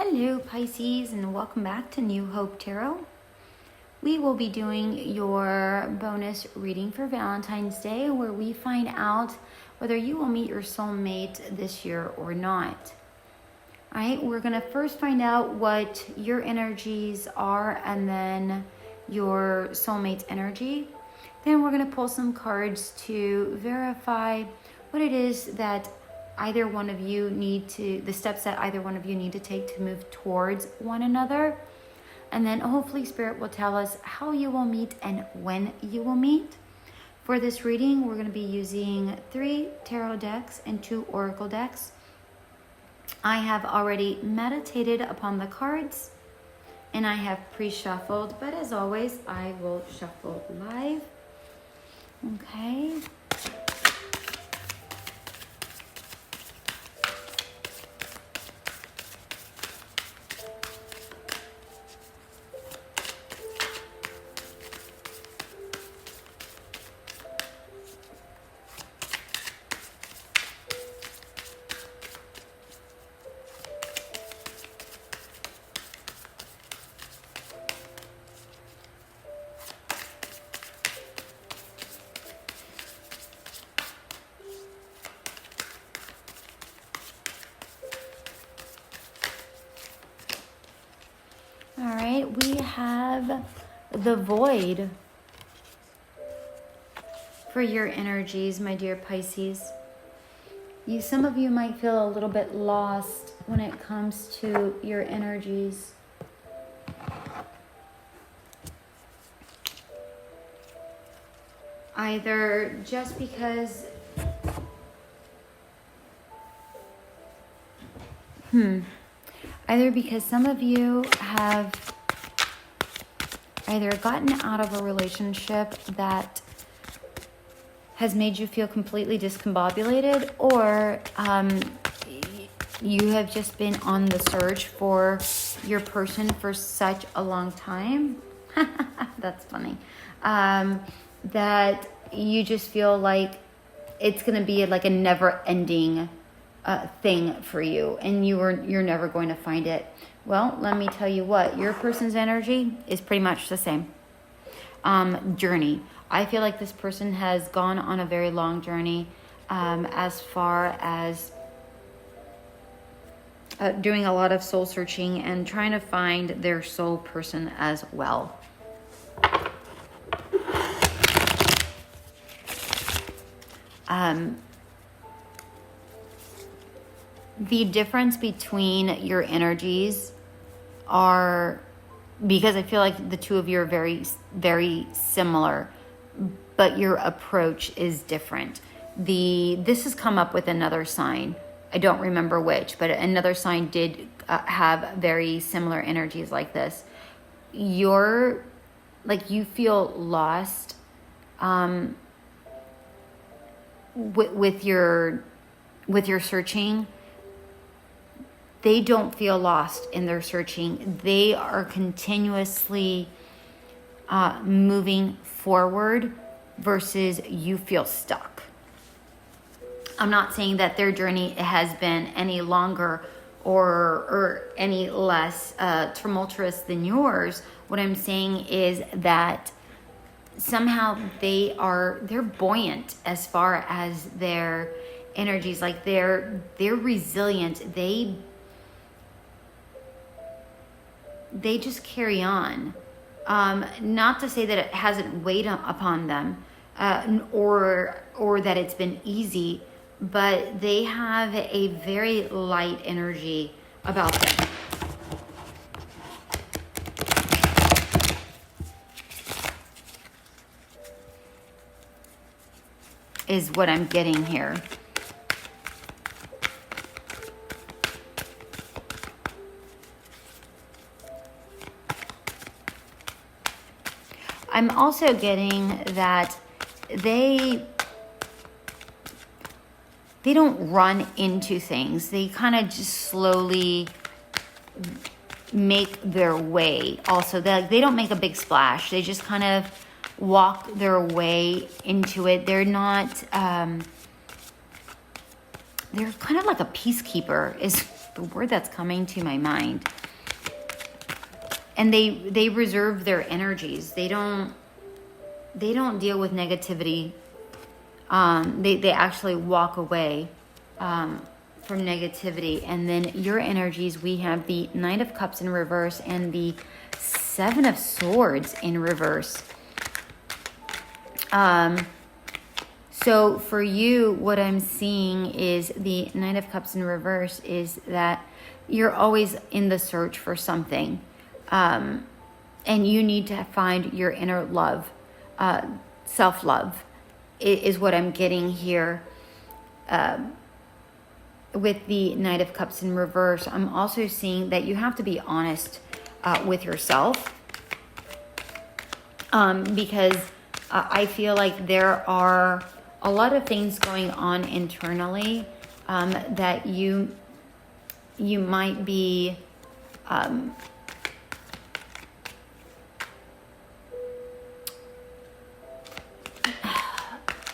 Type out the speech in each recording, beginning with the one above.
Hello Pisces, and welcome back to New Hope Tarot. We will be doing your bonus reading for Valentine's Day, where we find out whether you will meet your soulmate this year or not. All right, we're going to first find out what your energies are and then your soulmate's energy. Then we're going to pull some cards to verify what it is that either one of you the steps that either one of you need to take to move towards one another. And then hopefully Spirit will tell us how you will meet and when you will meet. For this reading, we're going to be using 3 tarot decks and 2 oracle decks. I have already meditated upon the cards and I have pre-shuffled, but as always, I will shuffle live. Okay. All right, we have the void for your energies, my dear Pisces. Some of you might feel a little bit lost when it comes to your energies. Either just because some of you have either gotten out of a relationship that has made you feel completely discombobulated, or you have just been on the search for your person for such a long time. That's funny. That you just feel like it's going to be like a never-ending thing for you, and you're never going to find it. Well, let me tell you what, your person's energy is pretty much the same journey. I feel like this person has gone on a very long journey as far as doing a lot of soul searching and trying to find their soul person as well. The difference between your energies are, because I feel like the two of you are very, very similar, but your approach is different. This has come up with another sign. I don't remember which, but another sign did have very similar energies like this. You feel lost with your searching. They don't feel lost in their searching. They are continuously moving forward versus you feel stuck. I'm not saying that their journey has been any longer or any less tumultuous than yours. What I'm saying is that somehow they're buoyant as far as their energies. Like they're resilient. They just carry on. Not to say that it hasn't weighed upon them or that it's been easy, but they have a very light energy about them. Is what I'm getting here. I'm also getting that they don't run into things. They kind of just slowly make their way. Also, they don't make a big splash. They just kind of walk their way into it. They're not they're kind of like a peacekeeper is the word that's coming to my mind. And they reserve their energies. They don't deal with negativity. They actually walk away from negativity. And then your energies, we have the Knight of Cups in reverse and the Seven of Swords in reverse. So for you, what I'm seeing is the Knight of Cups in reverse is that you're always in the search for something. And you need to find your inner love. Self-love is what I'm getting here. With the Knight of Cups in reverse, I'm also seeing that you have to be honest with yourself. Because I feel like there are a lot of things going on internally that you might be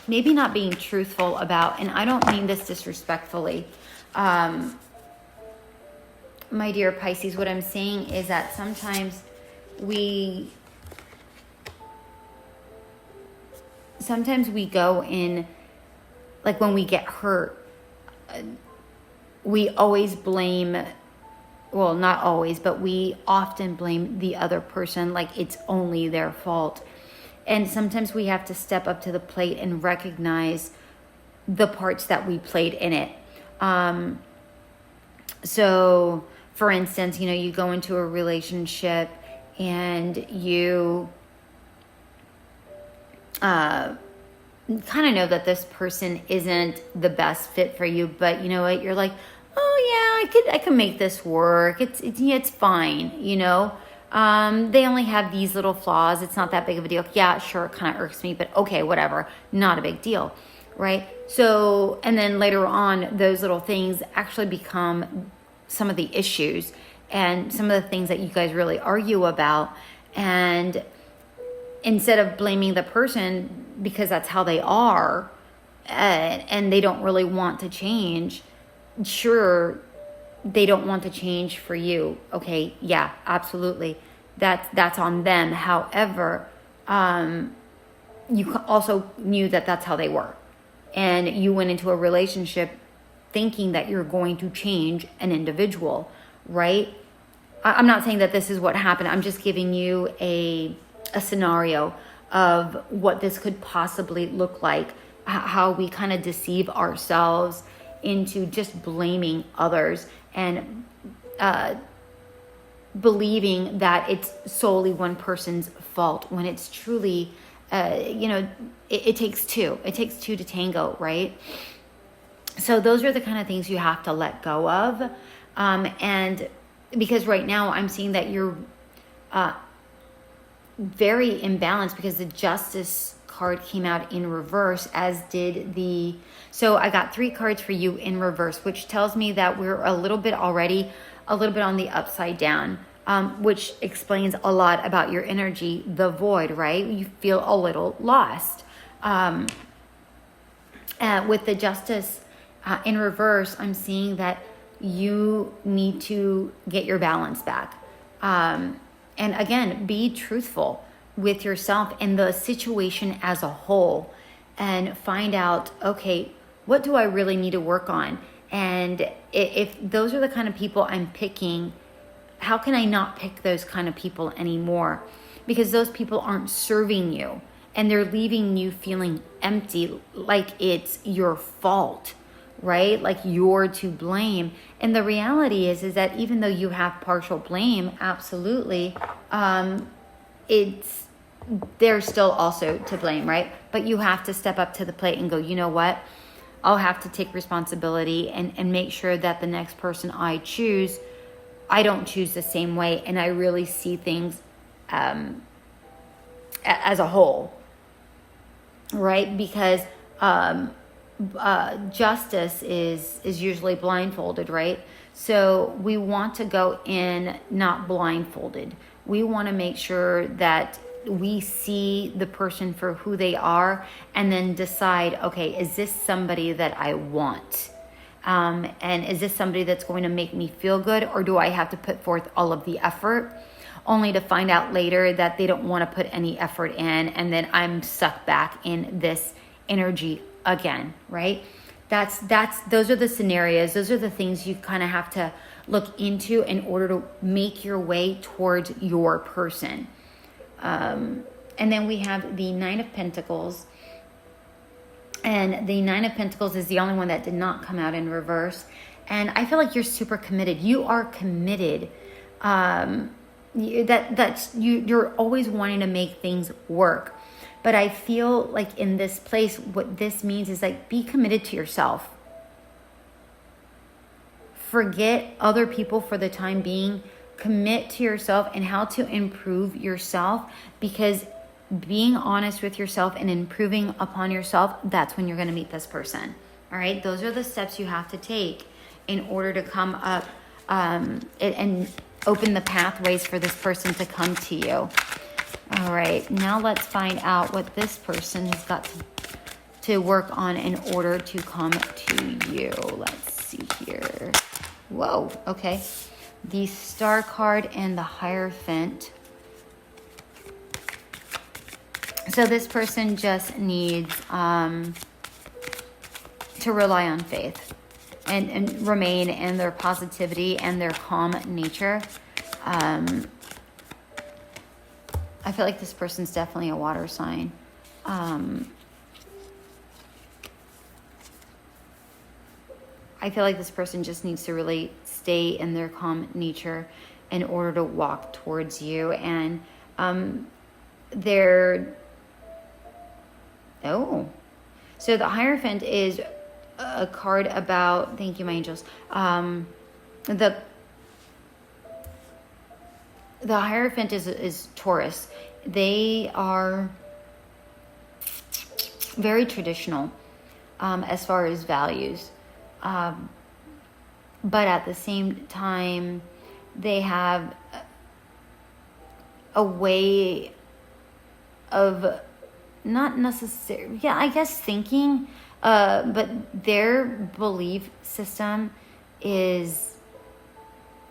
maybe not being truthful about, and I don't mean this disrespectfully. My dear Pisces, what I'm saying is that sometimes we go in, like when we get hurt, we always blame, well, not always, but we often blame the other person like it's only their fault. And sometimes we have to step up to the plate and recognize the parts that we played in it. So, for instance, you go into a relationship and you kind of know that this person isn't the best fit for you, but you know what? You're like, oh yeah, I could make this work. It's fine, They only have these little flaws. It's not that big of a deal. Yeah, sure, it kind of irks me, but okay, whatever. Not a big deal, right? So, and then later on, those little things actually become some of the issues and some of the things that you guys really argue about. And instead of blaming the person because that's how they are, and they don't really want to change, sure, they don't want to change for you. Okay, yeah, absolutely. That's on them. However, you also knew that that's how they were. And you went into a relationship thinking that you're going to change an individual, right? I'm not saying that this is what happened. I'm just giving you a scenario of what this could possibly look like, how we kind of deceive ourselves into just blaming others and believing that it's solely one person's fault when it's truly, it takes two. It takes two to tango, right? So those are the kind of things you have to let go of. And because right now I'm seeing that you're very imbalanced because the Justice card came out in reverse, as did so I got 3 cards for you in reverse, which tells me that we're a little bit on the upside down, which explains a lot about your energy, the void, right? You feel a little lost. With the Justice in reverse, I'm seeing that you need to get your balance back. And again, be truthful with yourself and the situation as a whole and find out, okay, what do I really need to work on? And if those are the kind of people I'm picking, how can I not pick those kind of people anymore? Because those people aren't serving you and they're leaving you feeling empty, like it's your fault, right? Like you're to blame. And the reality is that even though you have partial blame, absolutely, they're still also to blame, right? But you have to step up to the plate and go, you know what? I'll have to take responsibility and make sure that the next person I choose, I don't choose the same way. And I really see things as a whole, right? Because justice is usually blindfolded, right? So we want to go in not blindfolded. We want to make sure that we see the person for who they are and then decide, okay, is this somebody that I want? And is this somebody that's going to make me feel good, or do I have to put forth all of the effort only to find out later that they don't want to put any effort in, and then I'm sucked back in this energy again, right? Those are the scenarios. Those are the things you kind of have to look into in order to make your way towards your person. And then we have the Nine of Pentacles. And the Nine of Pentacles is the only one that did not come out in reverse. And I feel like you're super committed. You are committed. You're always wanting to make things work. But I feel like in this place, what this means is like, be committed to yourself. Forget other people for the time being. Commit to yourself and how to improve yourself, because being honest with yourself and improving upon yourself, that's when you're going to meet this person. All right. Those are the steps you have to take in order to come up and open the pathways for this person to come to you. All right. Now let's find out what this person has got to work on in order to come to you. Let's see here. Whoa. Okay. The Star card and the Hierophant. So this person just needs to rely on faith and remain in their positivity and their calm nature. I feel like this person's definitely a water sign. I feel like this person just needs to really stay in their calm nature in order to walk towards you. And so the Hierophant is a card about, thank you, my angels. The Hierophant is Taurus. They are very traditional as far as values. But at the same time, they have a way of not necessarily, I guess thinking, but their belief system is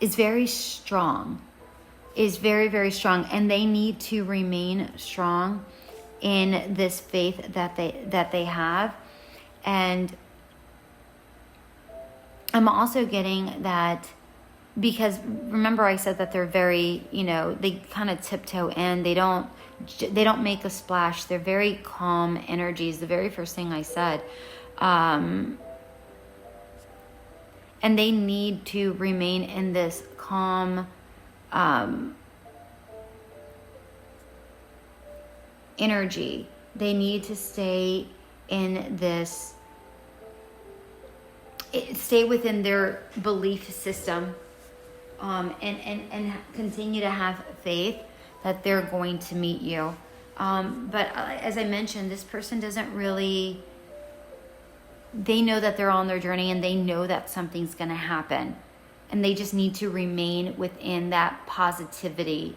very strong, is very, very strong. And they need to remain strong in this faith that they have. And I'm also getting that, because remember I said that they're very, they kind of tiptoe in. They don't make a splash. They're very calm energies. The very first thing I said. And they need to remain in this calm energy. They need to stay in this, stay within their belief system, and continue to have faith that they're going to meet you. But as I mentioned, this person doesn't really, they know that they're on their journey and they know that something's going to happen. And they just need to remain within that positivity,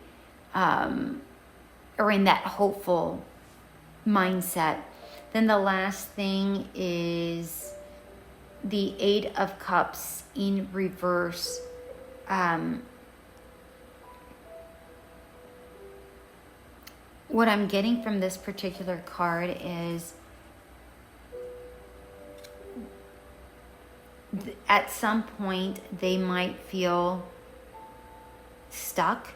or in that hopeful mindset. Then the last thing is the Eight of Cups in reverse. What I'm getting from this particular card is at some point they might feel stuck.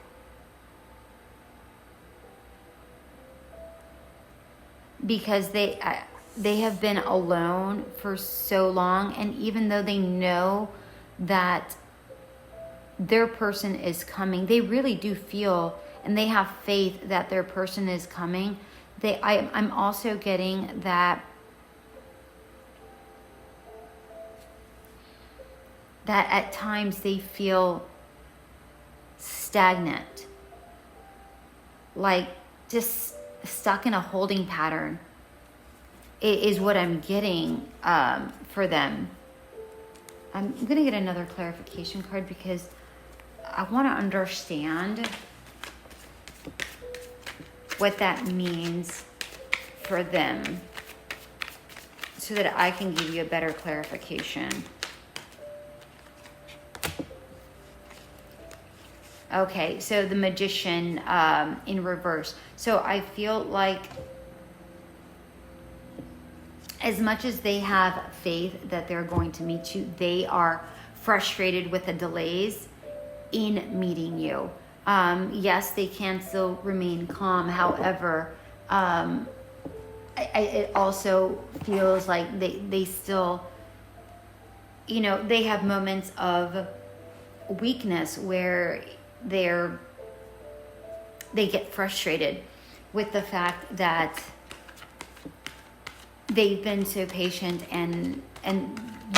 Because they have been alone for so long, and even though they know that their person is coming, they really do feel, and they have faith that their person is coming. I'm also getting that at times they feel stagnant, like just stuck in a holding pattern, is what I'm getting for them. I'm going to get another clarification card because I want to understand what that means for them so that I can give you a better clarification. Okay, so the Magician in reverse. So I feel like as much as they have faith that they're going to meet you, they are frustrated with the delays in meeting you. Yes, they can still remain calm. However, it also feels like they still, you know, they have moments of weakness where they get frustrated with the fact that they've been so patient and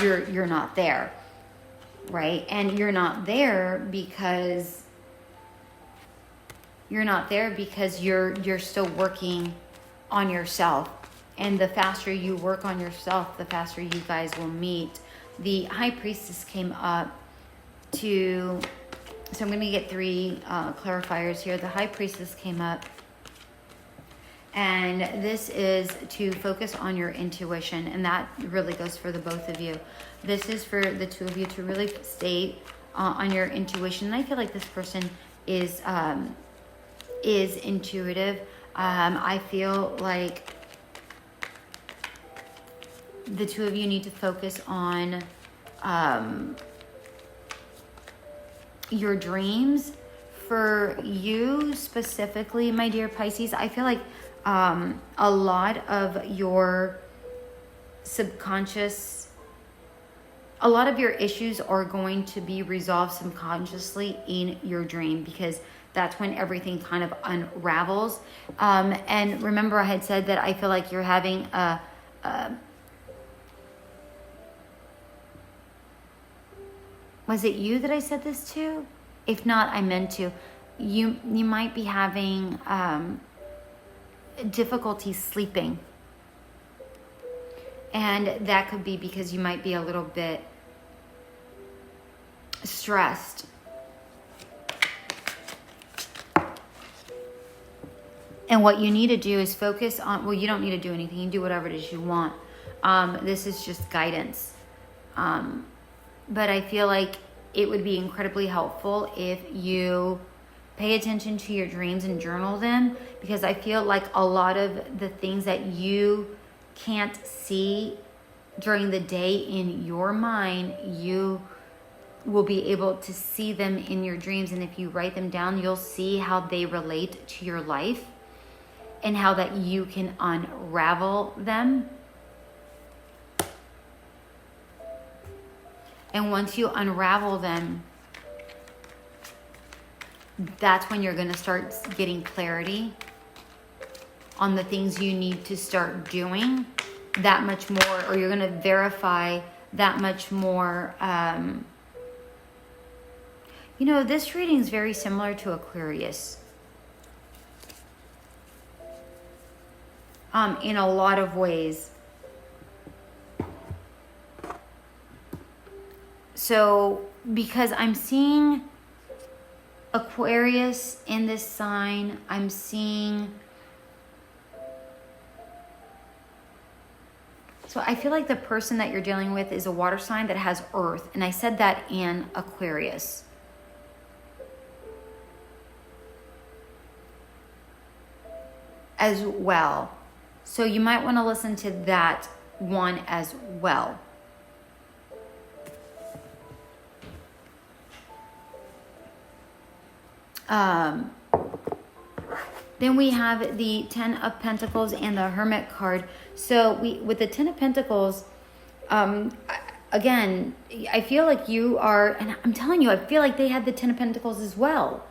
you're not there, right? And you're not there because you're still working on yourself. And the faster you work on yourself, the faster you guys will meet. The High Priestess came up to, so I'm going to get 3 clarifiers here. The High Priestess came up, and this is to focus on your intuition, and that really goes for the both of you. This is for the 2 of you to really stay on your intuition. And I feel like this person is intuitive. I feel like the 2 of you need to focus on your dreams. For you specifically, my dear Pisces, I feel like a lot of your subconscious, a lot of your issues are going to be resolved subconsciously in your dream, because that's when everything kind of unravels. And remember, I had said that I feel like you're having was it you that I said this to? If not, I meant to. You might be having difficulty sleeping. And that could be because you might be a little bit stressed. And what you need to do is focus on, well, you don't need to do anything. You can do whatever it is you want. This is just guidance. But I feel like it would be incredibly helpful if you pay attention to your dreams and journal them, because I feel like a lot of the things that you can't see during the day in your mind, you will be able to see them in your dreams. And if you write them down, you'll see how they relate to your life and how that you can unravel them. And once you unravel them, that's when you're going to start getting clarity on the things you need to start doing that much more, or you're going to verify that much more. You know, this reading is very similar to Aquarius in a lot of ways. So, because I'm seeing Aquarius in this sign, I'm seeing, so I feel like the person that you're dealing with is a water sign that has earth, and I said that in Aquarius. As well. So you might want to listen to that one as well. Then we have the 10 of Pentacles and the Hermit card. So with the 10 of Pentacles, again, I feel like you are, and I'm telling you, I feel like they had the 10 of Pentacles as well.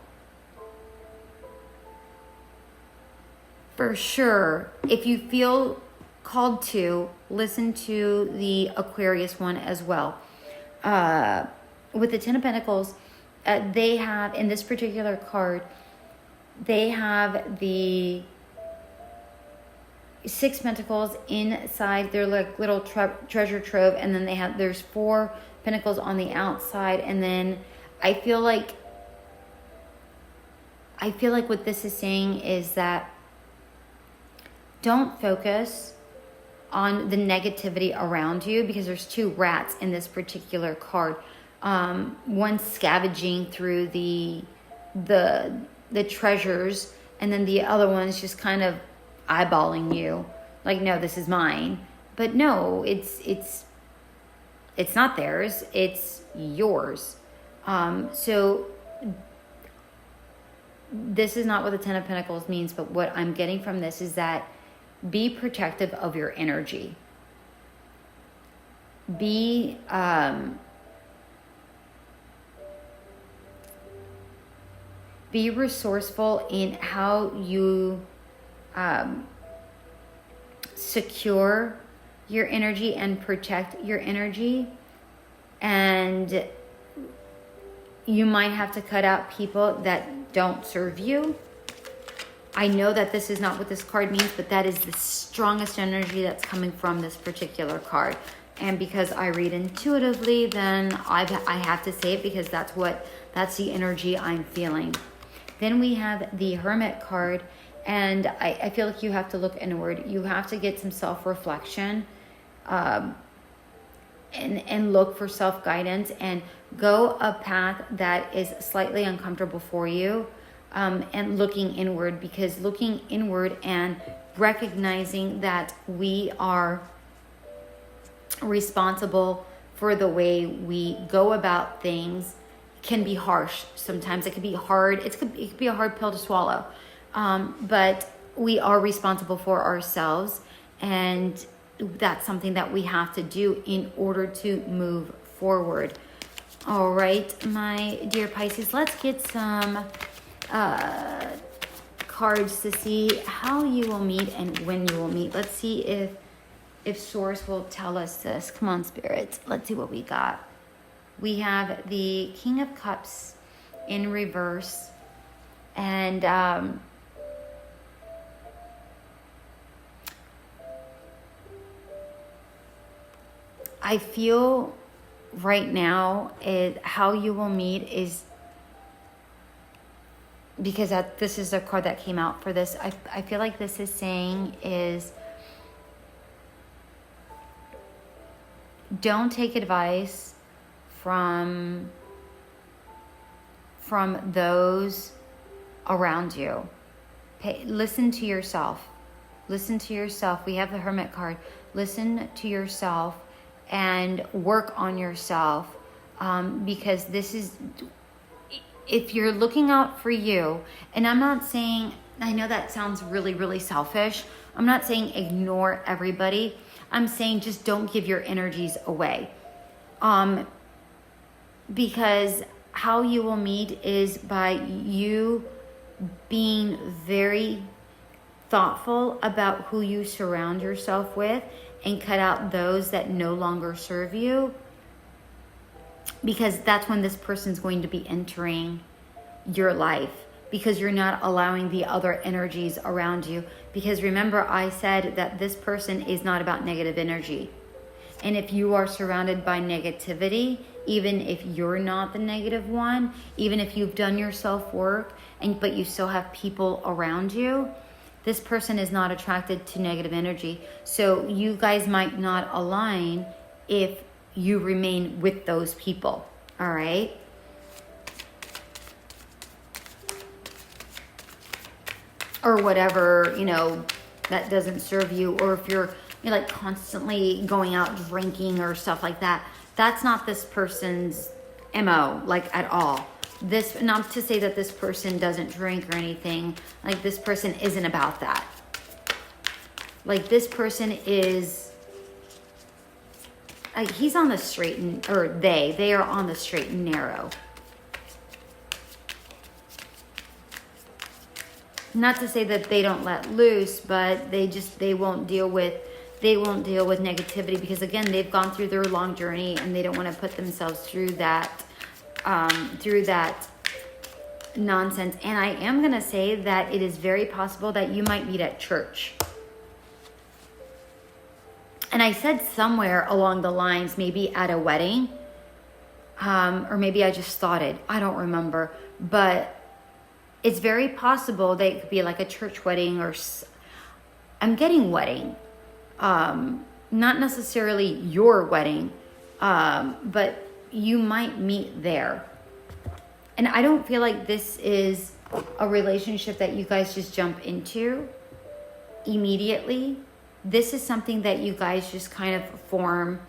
For sure, if you feel called to, listen to the Aquarius one as well. With the 10 of Pentacles, they have, in this particular card, they have the 6 Pentacles inside their like little treasure trove, and then there's 4 Pentacles on the outside, and then I feel like what this is saying is that don't focus on the negativity around you, because there's 2 rats in this particular card. One scavenging through the the treasures, and then the other one's just kind of eyeballing you, like, no, this is mine. But no, it's not theirs, it's yours. So this is not what the Ten of Pentacles means, but what I'm getting from this is that be protective of your energy. Be resourceful in how you secure your energy and protect your energy. And you might have to cut out people that don't serve you. I know that this is not what this card means, but that is the strongest energy that's coming from this particular card. And because I read intuitively, then I have to say it, because that's the energy I'm feeling. Then we have the Hermit card, and I feel like you have to look inward. You have to get some self-reflection, and look for self-guidance, and go a path that is slightly uncomfortable for you, and looking inward, because looking inward and recognizing that we are responsible for the way we go about things can be harsh. Sometimes it can be hard. It could be a hard pill to swallow. But we are responsible for ourselves, and that's something that we have to do in order to move forward. All right, my dear Pisces, let's get some cards to see how you will meet and when you will meet. Let's see if Source will tell us this. Come on, Spirit. Let's see what we got. We have the King of Cups in reverse, and I feel right now how you will meet is, because this is the card that came out for this. I feel like this is saying is, don't take advice from those around you. Listen to yourself. Listen to yourself. We have the Hermit card. Listen to yourself and work on yourself, because this is, if you're looking out for you, and I'm not saying, I know that sounds really, really selfish. I'm not saying ignore everybody. I'm saying just don't give your energies away. Because how you will meet is by you being very thoughtful about who you surround yourself with, and cut out those that no longer serve you, because that's when this person's going to be entering your life, because you're not allowing the other energies around you. Because remember, I said that this person is not about negative energy. And if you are surrounded by negativity, even if you're not the negative one, even if you've done your self-work, but you still have people around you, this person is not attracted to negative energy. So you guys might not align if you remain with those people. All right? Or whatever, that doesn't serve you. Or if you're like constantly going out drinking or stuff like that, that's not this person's MO, like, at all. This, not to say that this person doesn't drink or anything, like, this person isn't about that. Like, this person is, like, he's on the straight and, or they are on the straight and narrow. Not to say that they don't let loose, but they won't deal with negativity, because again, they've gone through their long journey and they don't want to put themselves through that nonsense. And I am going to say that it is very possible that you might meet at church. And I said somewhere along the lines, maybe at a wedding, or maybe I just thought it, I don't remember, but it's very possible that it could be like a church wedding, or I'm getting wedding, not necessarily your wedding, but you might meet there. And I don't feel like this is a relationship that you guys just jump into immediately. This is something that you guys just kind of form.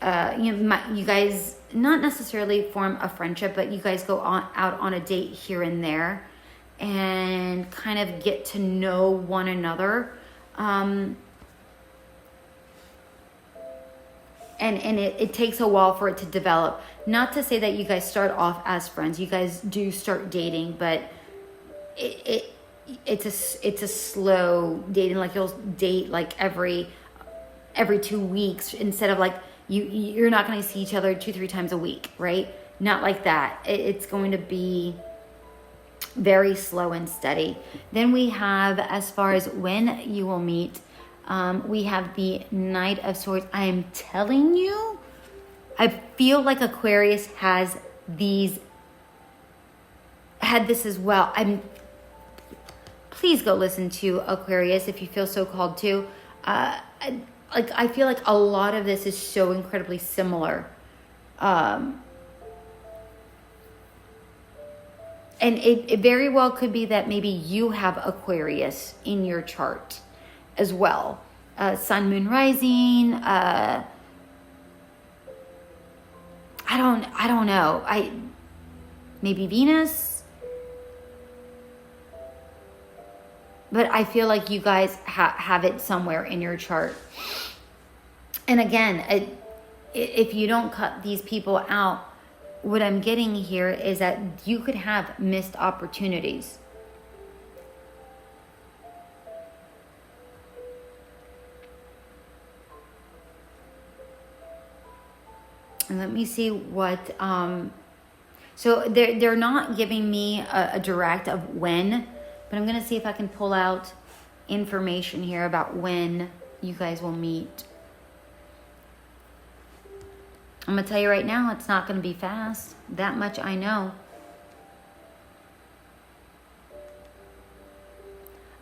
You guys not necessarily form a friendship, but you guys go out on a date here and there and kind of get to know one another. And it takes a while for it to develop. Not to say that you guys start off as friends. You guys do start dating, but it's a slow dating. Like you'll date like every 2 weeks instead of like you're not going to see each other 2-3 times a week, right? Not like that. It's going to be very slow and steady. Then we have, as far as when you will meet, we have the Knight of Swords. I am telling you, I feel like Aquarius had this as well. Please go listen to Aquarius if you feel so called to. I feel like a lot of this is so incredibly similar. And it very well could be that maybe you have Aquarius in your chart as well. Sun, Moon, Rising. I don't know. Maybe Venus. But I feel like you guys have it somewhere in your chart. And again, if you don't cut these people out, what I'm getting here is that you could have missed opportunities. And let me see what... so they're not giving me a direct of when... But I'm going to see if I can pull out information here about when you guys will meet. I'm going to tell you right now, it's not going to be fast. That much I know.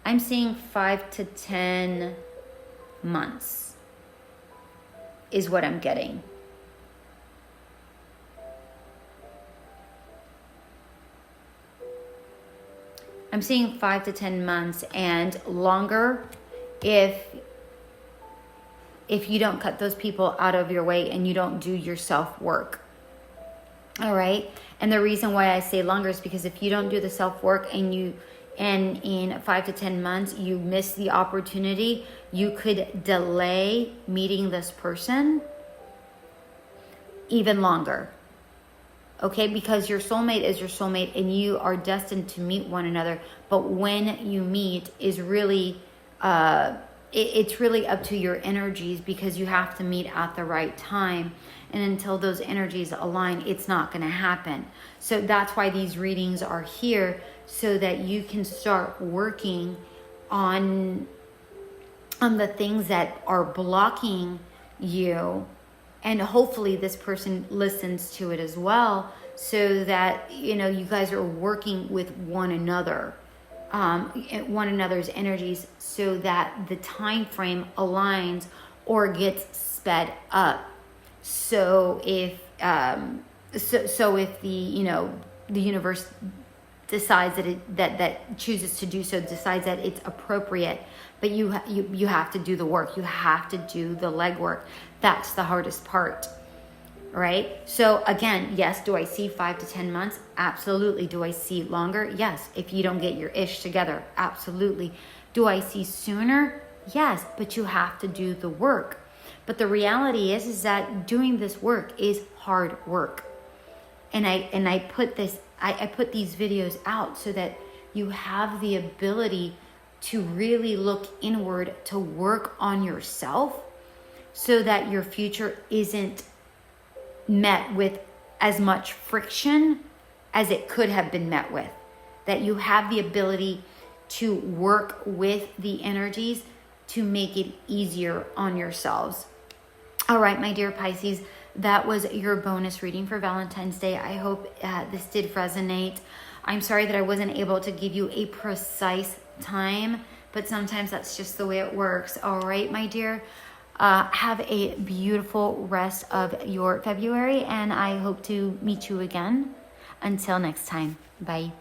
I'm seeing 5 to 10 months is what I'm getting. I'm seeing 5 to 10 months and longer if you don't cut those people out of your way and you don't do your self-work. All right? And the reason why I say longer is because if you don't do the self-work and in 5 to 10 months you miss the opportunity, you could delay meeting this person even longer. Okay, because your soulmate is your soulmate and you are destined to meet one another. But when you meet is really, it's really up to your energies because you have to meet at the right time. And until those energies align, it's not going to happen. So that's why these readings are here, so that you can start working on the things that are blocking you. And hopefully this person listens to it as well, so that, you guys are working with one another, one another's energies, so that the time frame aligns or gets sped up. So if if the universe decides that chooses to do so, decides that it's appropriate, but you have to do the work. You have to do the legwork. That's the hardest part, right? So again, yes, do I see 5 to 10 months? Absolutely. Do I see longer? Yes. If you don't get your ish together, absolutely. Do I see sooner? Yes, but you have to do the work. But the reality is that doing this work is hard work. And I put these videos out so that you have the ability to really look inward, to work on yourself, so that your future isn't met with as much friction as it could have been met with. That you have the ability to work with the energies to make it easier on yourselves. All right, my dear Pisces, that was your bonus reading for Valentine's Day. I hope this did resonate. I'm sorry that I wasn't able to give you a precise time, but sometimes that's just the way it works. All right, my dear. Have a beautiful rest of your February, and I hope to meet you again. Until next time, bye.